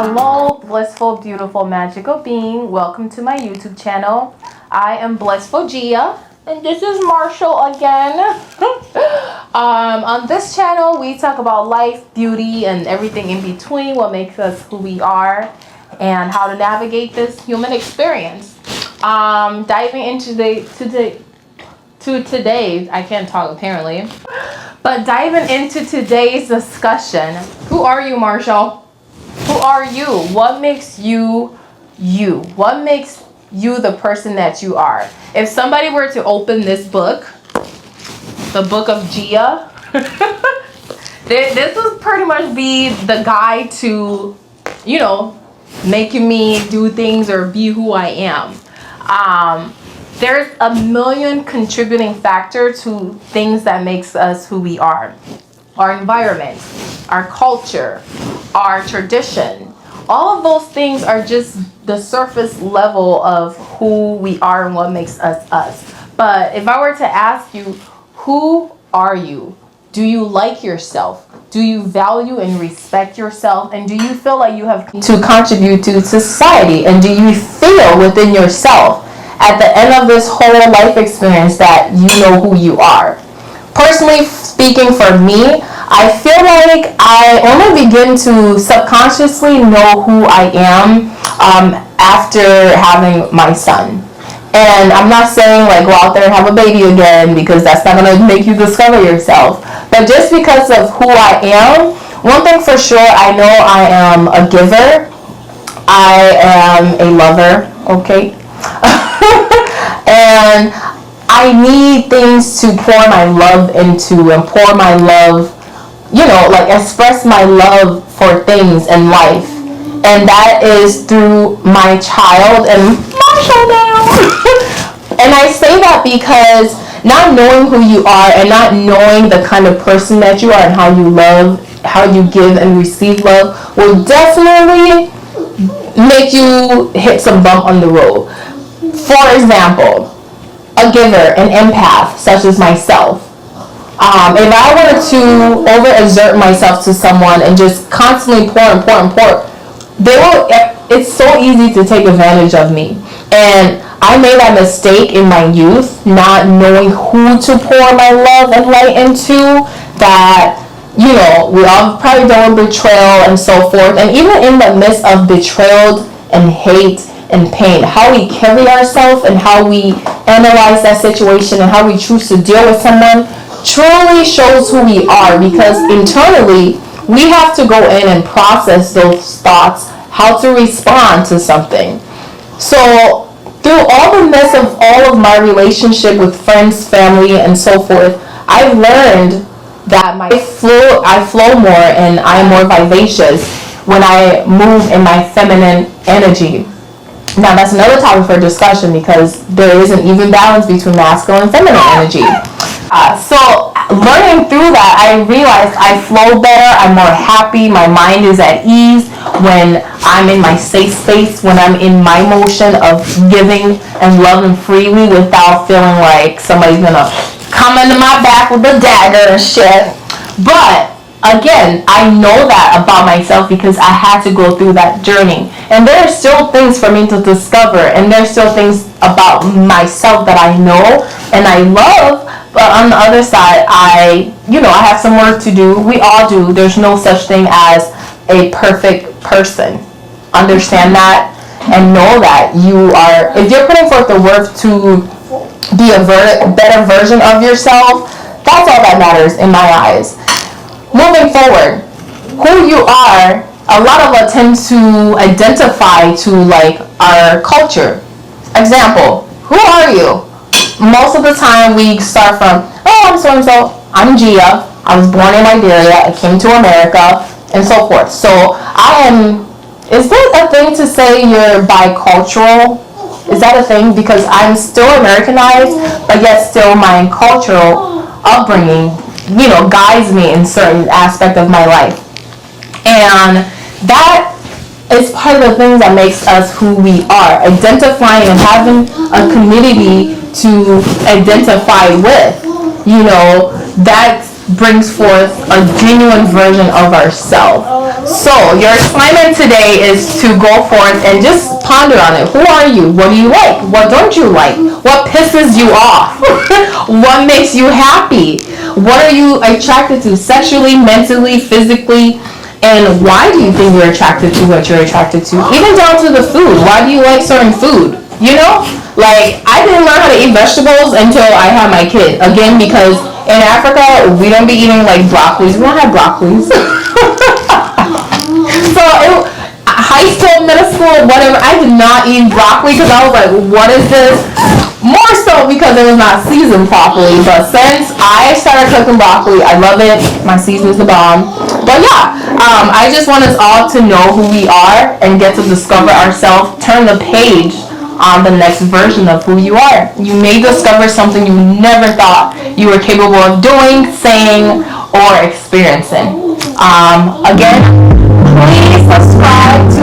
Hello, blissful, beautiful, magical being. Welcome to my YouTube channel. I am Blissful Gia, and this is Marshall again. On this channel, we talk about life, beauty, and everything in between, what makes us who we are, and how to navigate this human experience. Diving into today's, I can't talk apparently, but diving into today's discussion. Who are you, Marshall? Who are you? What makes you you? What makes you the person that you are? If somebody were to open this book, the book of Gia, this would pretty much be the guide to, making me do things or be who I am. There's a million contributing factors to things that makes us who we are. Our environment, our culture, our tradition, all of those things are just the surface level of who we are and what makes us us. But if I were to ask you, who are you? Do you like yourself? Do you value and respect yourself? And do you feel like you have to contribute to society? And do you feel within yourself at the end of this whole life experience that you know who you are? Personally speaking, for me, I feel like I only begin to subconsciously know who I am after having my son. And I'm not saying like go out there and have a baby again, because that's not going to make you discover yourself. But just because of who I am, one thing for sure, I know I am a giver. I am a lover, okay? And I need things to pour my love into and pour my love, express my love for things in life. And that is through my child and Marshall now. And I say that because not knowing who you are and not knowing the kind of person that you are and how you love, how you give and receive love will definitely make you hit some bump on the road. For example, a giver, an empath, such as myself. If I were to overexert myself to someone and just constantly pour, it's so easy to take advantage of me. And I made that mistake in my youth, not knowing who to pour my love and light into, that, we all probably done with betrayal and so forth. And even in the midst of betrayal and hate and pain, how we carry ourselves and how we analyze that situation and how we choose to deal with someone truly shows who we are, because internally we have to go in and process those thoughts, how to respond to something. So through all the mess of all of my relationship with friends, family, and so forth, I've learned that I flow more and I'm more vivacious when I move in my feminine energy. Now that's another topic for discussion, because there is an even balance between masculine and feminine energy. So learning through that, I realized I flow better, I'm more happy, my mind is at ease when I'm in my safe space, when I'm in my motion of giving and loving freely without feeling like somebody's gonna come into my back with a dagger and shit. But again, I know that about myself because I had to go through that journey. And there are still things for me to discover, and there's still things about myself that I know and I love. But on the other side, I have some work to do. We all do. There's no such thing as a perfect person. Understand that and know that you are, if you're putting forth the work to be a better version of yourself, that's all that matters in my eyes. Moving forward, who you are, a lot of us tend to identify to like our culture. Example, who are you? Most of the time we start from, I'm so-and-so, I'm Gia, I was born in Liberia, I came to America, and so forth. So is that a thing to say you're bicultural? Is that a thing? Because I'm still Americanized, but yet still my cultural upbringing guides me in certain aspect of my life. And that is part of the things that makes us who we are. Identifying and having a community to identify with, that brings forth a genuine version of ourselves. So your assignment today is to go forth and just ponder on it. Who are you? What do you like? What don't you like? What pisses you off? What makes you happy? What are you attracted to sexually, mentally, physically? And why do you think you're attracted to what you're attracted to? Even down to the food. Why do you like certain food? You know? Like, I didn't learn how to eat vegetables until I had my kid. Again, because in Africa, we don't be eating, like, broccolis. We don't have broccolis. So, high school, middle school, whatever, I did not eat broccoli because I was like, what is this? More so because it was not seasoned properly. But since I started cooking broccoli, I love it. My seasoning's the bomb. But yeah, I just want us all to know who we are and get to discover ourselves. Turn the page on the next version of who you are. You may discover something you never thought you were capable of doing, saying, or experiencing. Again, please subscribe to